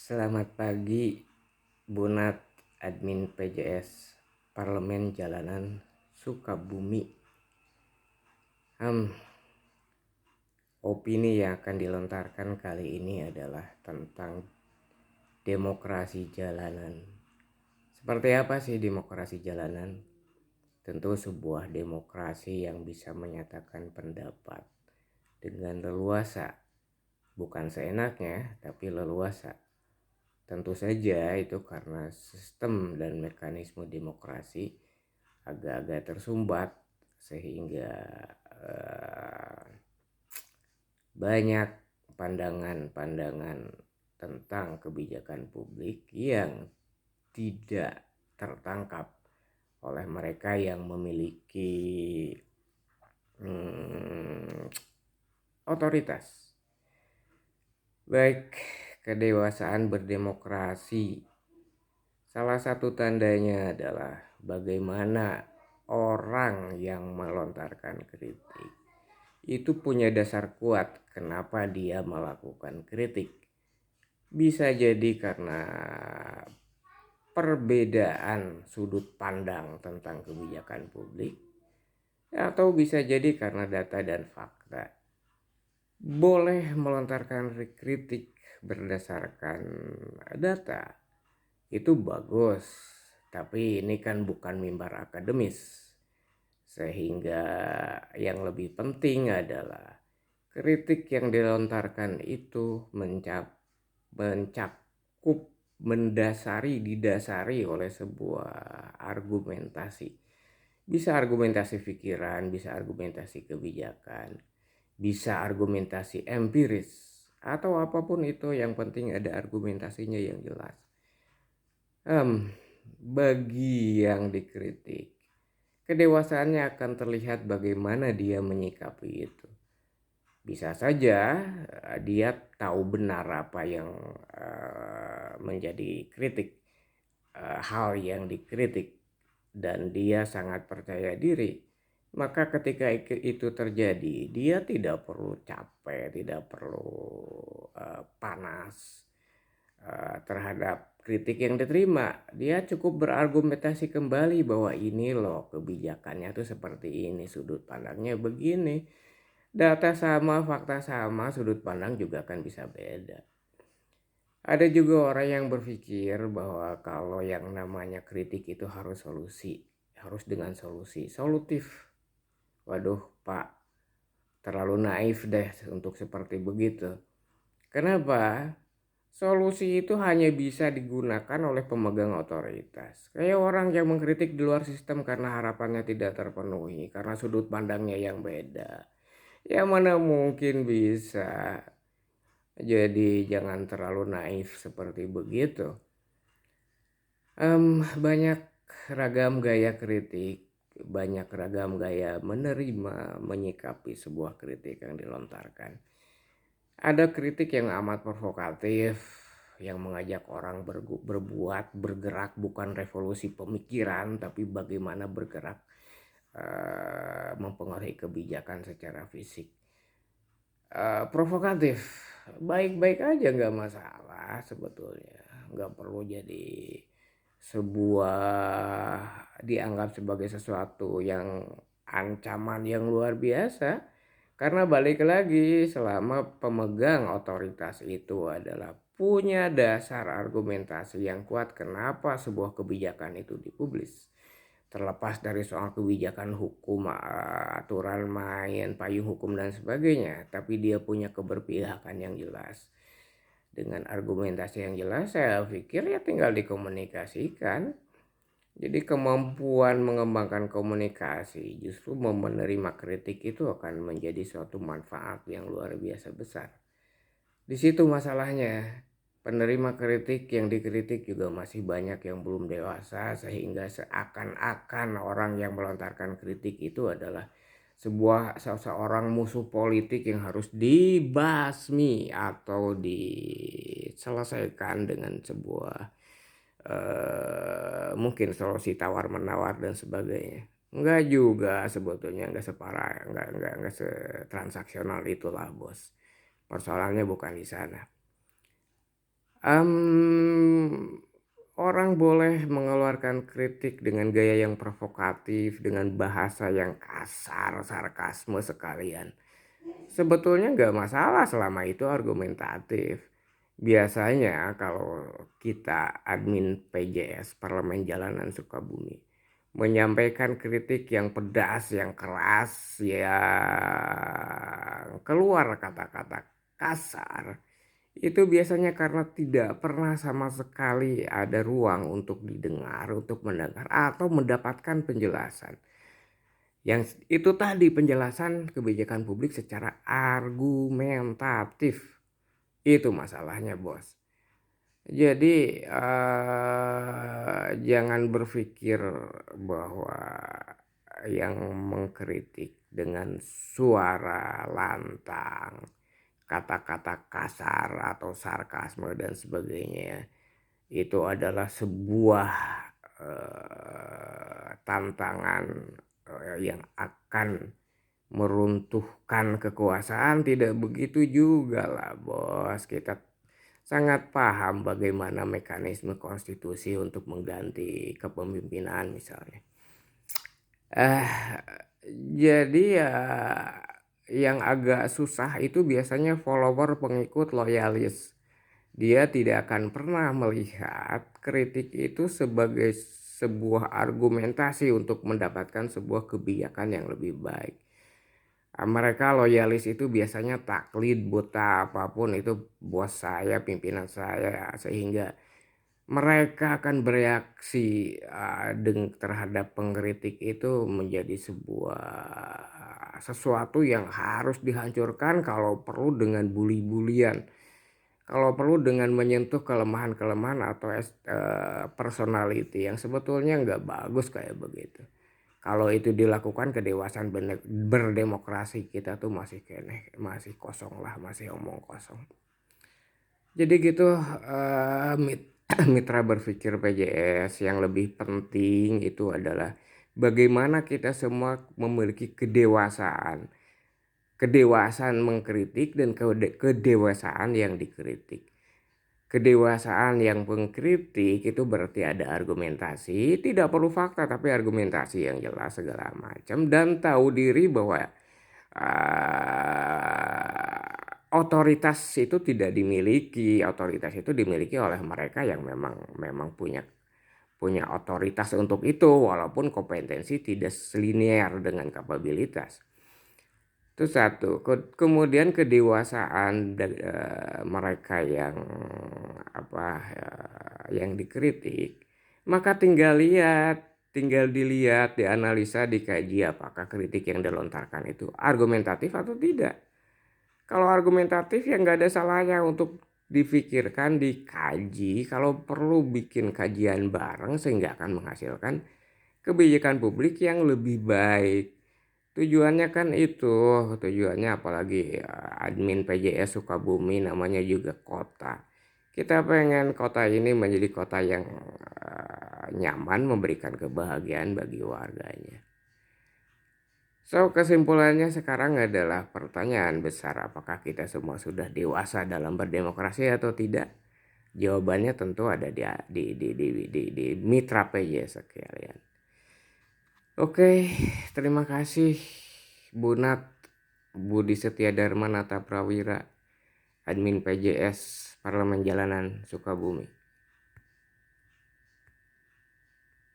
Selamat pagi, Bunat, admin PJS Parlemen Jalanan Sukabumi. Opini yang akan dilontarkan kali ini adalah tentang demokrasi jalanan. Seperti apa sih demokrasi jalanan? Tentu sebuah demokrasi yang bisa menyatakan pendapat dengan leluasa, bukan seenaknya, tapi leluasa. Tentu saja itu karena sistem dan mekanisme demokrasi agak-agak tersumbat sehingga banyak pandangan-pandangan tentang kebijakan publik yang tidak tertangkap oleh mereka yang memiliki otoritas. Baik, kedewasaan berdemokrasi, salah satu tandanya adalah bagaimana orang yang melontarkan kritik itu punya dasar kuat kenapa dia melakukan kritik. Bisa jadi karena perbedaan sudut pandang tentang kebijakan publik, atau bisa jadi karena data dan fakta. Boleh melontarkan kritik berdasarkan data, itu bagus, tapi ini kan bukan mimbar akademis. Sehingga yang lebih penting adalah kritik yang dilontarkan itu mencakup, didasari oleh sebuah argumentasi. Bisa argumentasi pikiran, bisa argumentasi kebijakan, bisa argumentasi empiris, atau apapun itu, yang penting ada argumentasinya yang jelas. Bagi yang dikritik, kedewasaannya akan terlihat bagaimana dia menyikapi itu. Bisa saja dia tahu benar apa yang menjadi kritik, hal yang dikritik, dan dia sangat percaya diri. Maka ketika itu terjadi, dia tidak perlu capek, tidak perlu panas terhadap kritik yang diterima. Dia cukup berargumentasi kembali bahwa ini loh kebijakannya tuh seperti ini, sudut pandangnya begini. Data sama, fakta sama, sudut pandang juga kan bisa beda. Ada juga orang yang berpikir bahwa kalau yang namanya kritik itu harus dengan solutif. Waduh Pak, terlalu naif deh untuk seperti begitu. Kenapa? Solusi itu hanya bisa digunakan oleh pemegang otoritas. Kayak orang yang mengkritik di luar sistem karena harapannya tidak terpenuhi, karena sudut pandangnya yang beda. Ya mana mungkin bisa. Jadi jangan terlalu naif seperti begitu. Banyak ragam gaya kritik, banyak ragam gaya menerima, menyikapi sebuah kritik yang dilontarkan. Ada kritik yang amat provokatif, yang mengajak orang berbuat, bergerak, bukan revolusi pemikiran, tapi bagaimana bergerak mempengaruhi kebijakan secara fisik. Provokatif, baik-baik aja, nggak masalah sebetulnya, nggak perlu jadi sebuah dianggap sebagai sesuatu yang ancaman yang luar biasa. Karena balik lagi, selama pemegang otoritas itu adalah punya dasar argumentasi yang kuat kenapa sebuah kebijakan itu dipublis. Terlepas dari soal kebijakan hukum, aturan main, payung hukum dan sebagainya. Tapi dia punya keberpihakan yang jelas. Dengan argumentasi yang jelas, saya pikir ya tinggal dikomunikasikan. Jadi kemampuan mengembangkan komunikasi, justru menerima kritik itu akan menjadi suatu manfaat yang luar biasa besar. Di situ masalahnya, penerima kritik yang dikritik juga masih banyak yang belum dewasa, sehingga seakan-akan orang yang melontarkan kritik itu adalah seorang musuh politik yang harus dibasmi atau diselesaikan dengan sebuah mungkin solusi tawar menawar dan sebagainya. Enggak juga sebetulnya, enggak separah, enggak setransaksional itulah bos. Persoalannya bukan di sana. Mmm, Orang boleh mengeluarkan kritik dengan gaya yang provokatif, dengan bahasa yang kasar, sarkasme sekalian. Sebetulnya nggak masalah selama itu argumentatif. Biasanya kalau kita admin PJS, Parlemen Jalanan Sukabumi, menyampaikan kritik yang pedas, yang keras, yang keluar kata-kata kasar, itu biasanya karena tidak pernah sama sekali ada ruang untuk didengar, untuk mendengar, atau mendapatkan penjelasan. Yang itu tadi penjelasan kebijakan publik secara argumentatif. Itu masalahnya, Bos. Jadi jangan berpikir bahwa yang mengkritik dengan suara lantang, kata-kata kasar atau sarkasme dan sebagainya itu adalah sebuah tantangan yang akan meruntuhkan kekuasaan. Tidak begitu juga lah, Bos. Kita sangat paham bagaimana mekanisme konstitusi untuk mengganti kepemimpinan misalnya. Eh, jadi ya yang agak susah itu biasanya follower, pengikut, loyalis. Dia tidak akan pernah melihat kritik itu sebagai sebuah argumentasi untuk mendapatkan sebuah kebijakan yang lebih baik. Mereka loyalis itu biasanya taklid buta apapun itu bos saya, pimpinan saya, sehingga mereka akan bereaksi terhadap pengkritik itu menjadi sebuah sesuatu yang harus dihancurkan, kalau perlu dengan bully-bulian, kalau perlu dengan menyentuh kelemahan-kelemahan atau personality yang sebetulnya nggak bagus kayak begitu. Kalau itu dilakukan, kedewasaan berdemokrasi kita tuh masih kene, masih kosong lah, masih omong kosong. Jadi gitu, mitra berpikir PJS, yang lebih penting itu adalah bagaimana kita semua memiliki kedewasaan. Kedewasaan mengkritik dan kedewasaan yang dikritik. Kedewasaan yang mengkritik itu berarti ada argumentasi, tidak perlu fakta tapi argumentasi yang jelas segala macam, dan tahu diri bahwa otoritas itu tidak dimiliki. Otoritas itu dimiliki oleh mereka yang memang punya punya otoritas untuk itu, walaupun kompetensi tidak selinier dengan kapabilitas. Itu satu. Kemudian kedewasaan dari mereka yang yang dikritik, maka tinggal dilihat, dianalisa, dikaji apakah kritik yang dilontarkan itu argumentatif atau tidak. Kalau argumentatif ya nggak ada salahnya untuk difikirkan, dikaji, kalau perlu bikin kajian bareng sehingga akan menghasilkan kebijakan publik yang lebih baik. Tujuannya kan itu, tujuannya apalagi admin PJS Sukabumi namanya juga kota. Kita pengen kota ini menjadi kota yang nyaman, memberikan kebahagiaan bagi warganya. So, kesimpulannya sekarang adalah pertanyaan besar, apakah kita semua sudah dewasa dalam berdemokrasi atau tidak? Jawabannya tentu ada di mitra PJS sekalian. Oke, terima kasih Bu Nat, Budi Setia Dharma Nata Prawira, admin PJS Parlemen Jalanan Sukabumi.